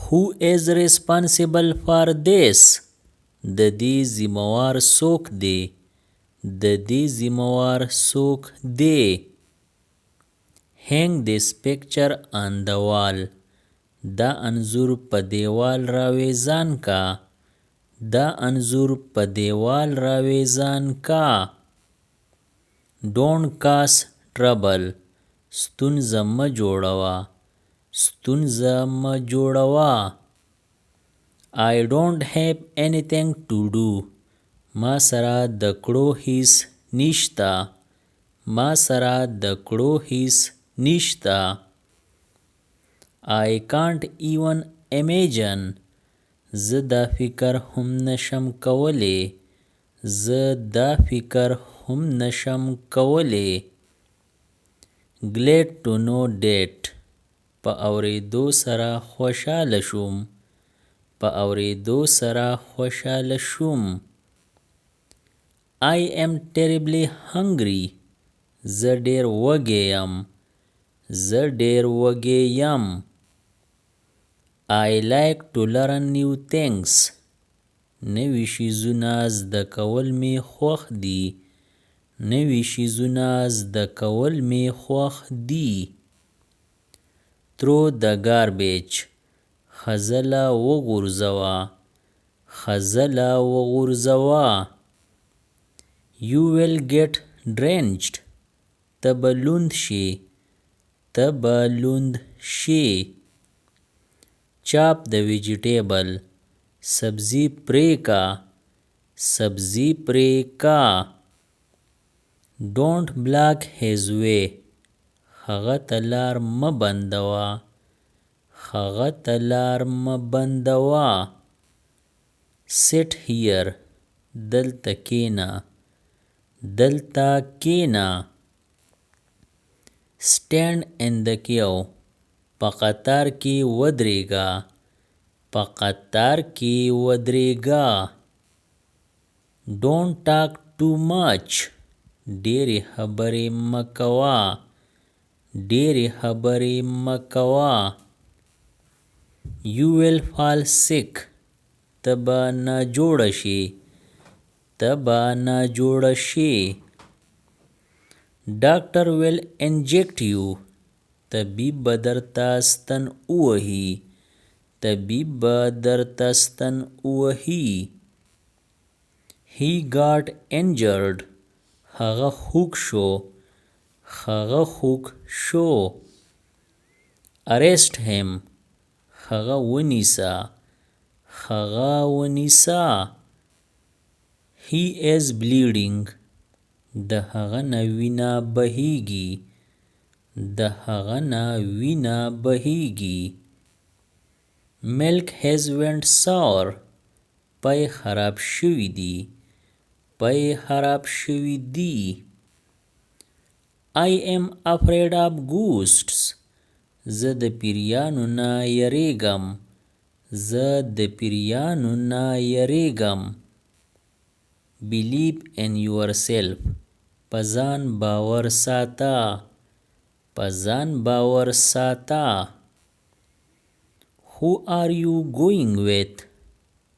Who is responsible for this? د دې ذمہوار څوک دی؟ د دې ذمہوار څوک دی؟ Hang this picture on the wall. دا انځور په دیوال راویزان کا. دا انځور په دیوال راویزان کا. Don't cause trouble. ستونزه مه جوړوه. ستونزه مه جوړوه. I don't have anything to do. ما سره د کړو هیڅ نشته. ما سره د کړو هیڅ نشته. I can't even imagine. زه دا فکر هم نشم کولی. زه دا فکر هم نشم کولی. Glad to know that. په اورېدو سره خوشحاله شوم. په اورېدو سره خوشحاله شوم. I am terribly hungry. زه ډېر وږی یم. زه ډېر وږی یم. I like to learn new things. نوي شیزونه زده کول می خوښ دي. نوي شیزونه زده کول می خوښ دي. Throw the garbage. خځله وغورځوه. خځله وغورځوه. You will get drenched. ته به لوند شي. ته به لوند شي. Chop the vegetable. سبزی پرې کا. سبزی پرې کا. Don't block his way. هغه ته لار مه بندوه. هغه ته لار مه بندوه. Sit here. دلته کېنه. دلته کېنه. Stand in the queue. په قطار کې ودرېږه. په قطار کې ودرېږه. Don't talk too much. ډېرې خبرې مه کوه. ډېرې خبرې مه کوه. You will fall sick. ته به ناجوړه شې. ته به ناجوړه شې. Doctor will inject you. طبیب به درته ستن ووهي. طبیب به درته ستن ووهي. He got injured. هغه خوږ شو. هغه خوږ شو. Arrest him. هغه ونیسه. هغه ونیسه. He is bleeding. د هغه نه وینه بهیږي. د هغه نه وینه بهیږي. Milk has went sour. پای خراب شوي دي. پای خراب شوي دي. I am afraid of ghosts. زه د پیریانو نه یریږم. زه د پیریانو نه یریږم. Believe in yourself. په ځان باور ساته. په ځان باور ساته. Who are you going with?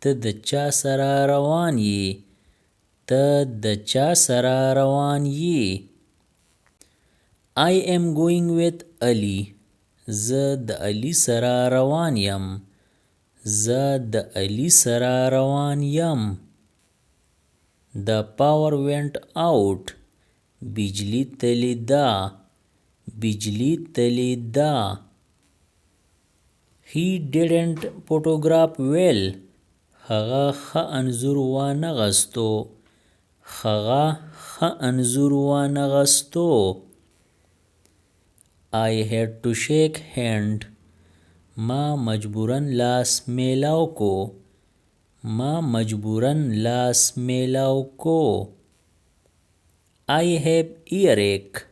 ته د چا سره روان یې. ته د چا سره روان یې. I am going with Ali. زه د علي سره روان یم. زه د علي سره روان یم. The power went out. بجلی تلی ده. بجلی تلی ده. He didn't photograph well. هغه ښه انځور وانغستو. هغه ښه انځور وانغستو. I had to shake hand. ما مجبوراً لاس میلاو کو. ما مجبوراً لاس میلاو کو. I have earache.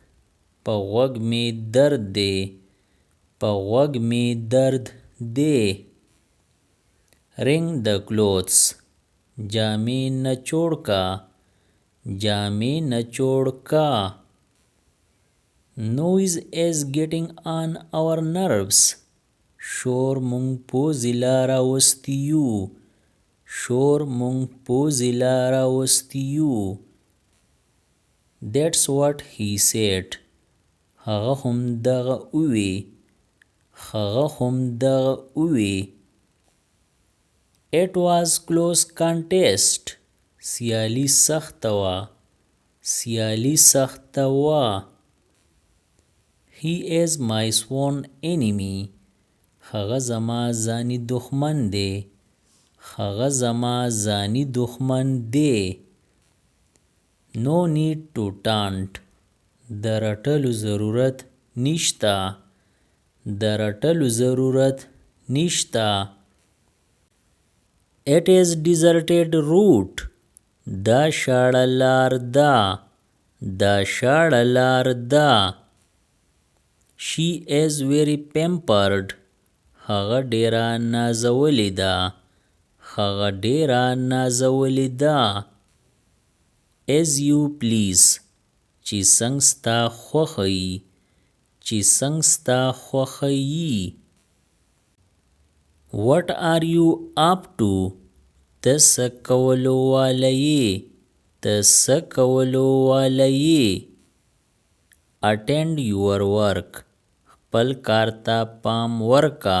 په غوږ می درد دی. په غوږ می درد دی. Wring the clothes. جامې نچوړ کا. جامې نچوړ کا. Noise is getting on our nerves. شور مونږ پوزې لاره وستیو. شور مونږ پوزې لاره وستیو. That's what he said. هغه هم دغه ووی. هغه هم دغه ووی. It was close contest. سیالي سخته وه. سیالي سخته وه. He is my sworn enemy. هغه زما ځاني دښمن دی. هغه زما ځاني دښمن دی. No need to taunt. د رټلو ضرورت نشته. د رټلو ضرورت نشته. It is deserted route. دا شاړه لار ده. دا شاړه لار ده. She is very pampered. هغه ډیره نازولې ده. هغه ډیره نازولې ده. As you please. چې څنګه ستا خوښه وي. چې څنګه ستا خوښه وي. What are you up to? ته څه کولو واله یې. ته څه کولو واله یې. Attend your work. خپل کار ته پام ورکا.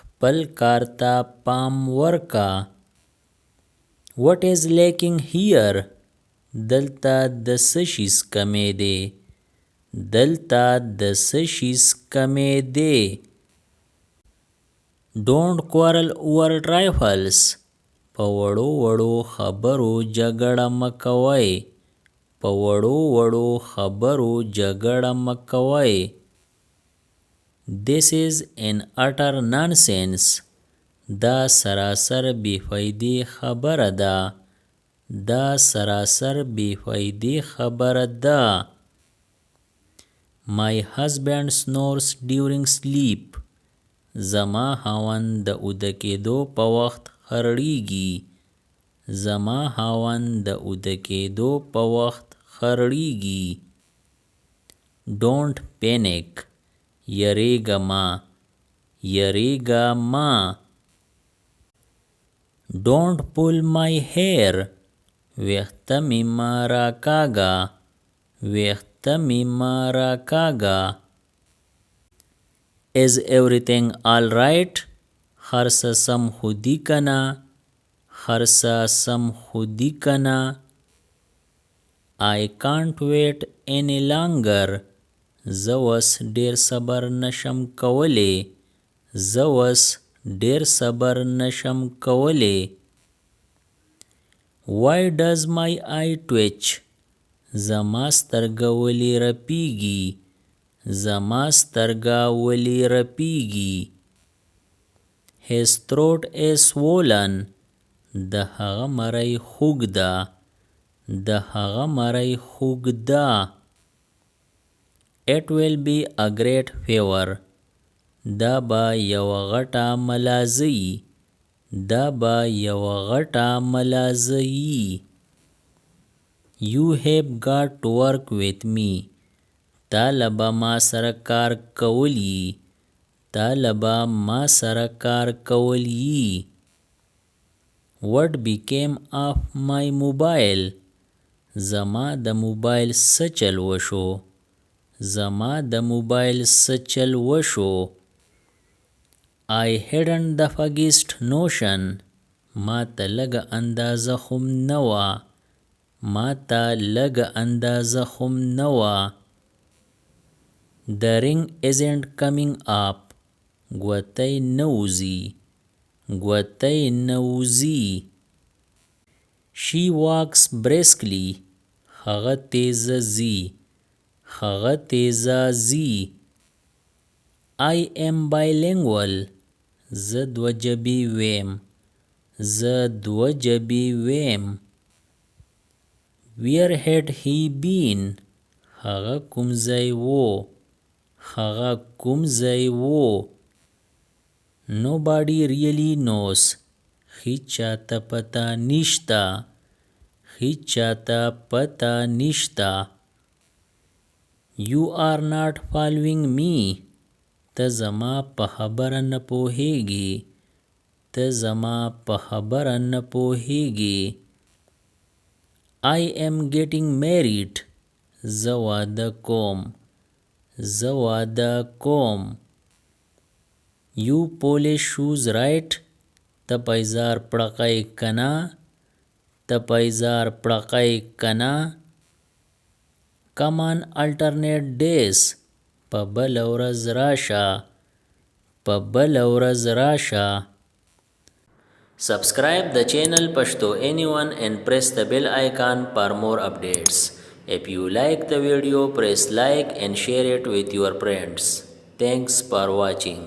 خپل کار ته پام ورکا. What is lacking here? دلته د څه شي کمی دی. دلته د څه شي کمی دی. Don't quarrel over trifles. په وړو وړو خبرو جګړه مه کوئ. په وړو وړو خبرو جګړه مه کوئ. This is an utter nonsense. دا سراسر بې فایدې خبره ده. دا سراسر بې فایدې خبره ده. My husband snores during sleep. زما خاوند د اوده کېدو په وخت خرړېږي. زما خاوند د اوده کېدو په وخت خرړېږي. Don't panic. یریږه مه. یریږه مه. Don't pull my hair. ویښته مې مه راکاږه. ویښته مې مه راکاږه. Is everything all right? هر څه سم خو دي که نه. هر څه سم خو دي که نه. I can't wait any longer. زه اوس ډیر صبر نشم کولی. زه اوس ډیر صبر نشم کولی. Why does my eye twitch? زما سترګه ولې رپیږي. زما سترګه ولې رپیږي. His throat is swollen. د هغه مری خوږ ده. د هغه مری خوږ ده. It will be a great favor. دا به یوه غټه ملازه وي. دا به یوه غټه ملازه وي. You have got to work with me. تا له به ما سره کار کول یي. تا له به ما سره کار کول یي. What became of my mobile? زما د موبایل څه چل وشو. زما د موبایل څه چل وشو. I hadn't the faggest notion. ما ته لږه اندازه خم نه وه. ما ته لږه اندازه خم نه وه. The ring isn't coming up. ګوتې نه وځي. ګوتې نه وځي. She walks briskly. هغه تیزه ځي. هغه تیزه ځي. I am bilingual. زه دوه ژبې ویم. زه دوه ژبې ویم. Where had he been? هغه کوم ځای وو. هغه کوم ځای وو. Nobody really knows. هیچا ته پته نشته. هیچا ته پته نشته. You are not following me. ته زما په خبره نه پوهیږي. ته زما په خبره نه پوهیږي. I am getting married. زه واده کوم. زه واده کوم. You polish shoes right. ته پایزار پړقی کنا. ته پایزار پړقی کنا. Come on alternate days. په بل ورځ راشه. په بل ورځ راشه. Subscribe the channel Pashto Anyone and press the bell icon for more updates. If you like the video, press like and share it with your friends. Thanks for watching.